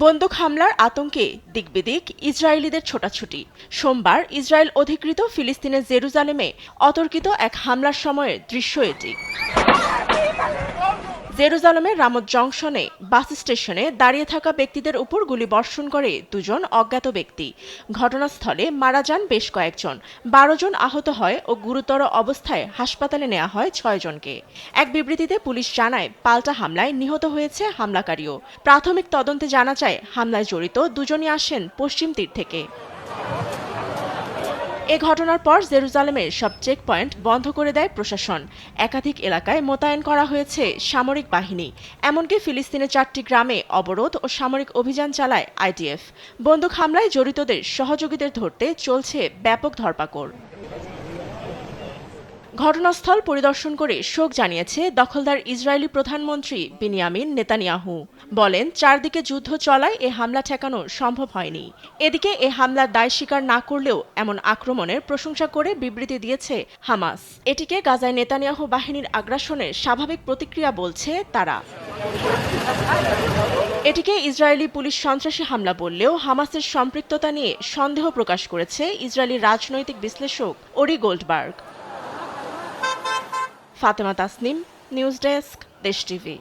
বন্দুক হামলার আতঙ্কে দিকবিদিক ইসরায়েলিদের ছোটাছুটি। সোমবার ইসরায়েল অধিকৃত ফিলিস্তিনের জেরুজালেমে অতর্কিত এক হামলার সময়ের দৃশ্য এটি। জেরুজালেমের রামত জংশনে বাস স্টেশনে দাঁড়িয়ে থাকা ব্যক্তিদের উপর গুলিবর্ষণ করে দুজন অজ্ঞাত ব্যক্তি। ঘটনাস্থলে মারা যান বেশ কয়েকজন, ১২ জন আহত হয় ও গুরুতর অবস্থায় হাসপাতালে নেওয়া হয় ৬ জনকে। এক বিবৃতিতে পুলিশ জানায়, পাল্টা হামলায় নিহত হয়েছে হামলাকারীও। প্রাথমিক তদন্তে জানা যায়, হামলায় জড়িত দুজনই আসেন পশ্চিম তীর থেকে। এ ঘটনার পর জেরুজালেমের সব চেকপয়েন্ট বন্ধ করে দেয় প্রশাসন। একাধিক এলাকায় মোতায়েন করা হয়েছে সামরিক বাহিনী। এমনকি ফিলিস্তিনের ৪টি গ্রামে অবরোধ ও সামরিক অভিযান চালায় আইডিএফ। বন্দুক হামলায় জড়িতদের সহযোগীদের ধরতে চলছে ব্যাপক ধরপাকড়। ঘটনাস্থল পরিদর্শন করে শোক জানিয়েছে দখলদার ইসরায়েলি প্রধানমন্ত্রী বিনিয়ামিন নেতানিয়াহু। বলেন, চারদিকে যুদ্ধ চলায় এ হামলা ঠেকানো সম্ভব হয়নি। এদিকে এ হামলার দায় স্বীকার না করলেও এমন আক্রমণের প্রশংসা করে বিবৃতি দিয়েছে হামাস। এটিকে গাজায় নেতানিয়াহু বাহিনীর আগ্রাসনের স্বাভাবিক প্রতিক্রিয়া বলছে তারা। এটিকে ইসরায়েলি পুলিশ সন্ত্রাসী হামলা বললেও হামাসের সম্পৃক্ততা নিয়ে সন্দেহ প্রকাশ করেছে ইসরায়েলি রাজনৈতিক বিশ্লেষক ওরি Goldberg. Fatema Tasnim, news desk, দেশ টিভি।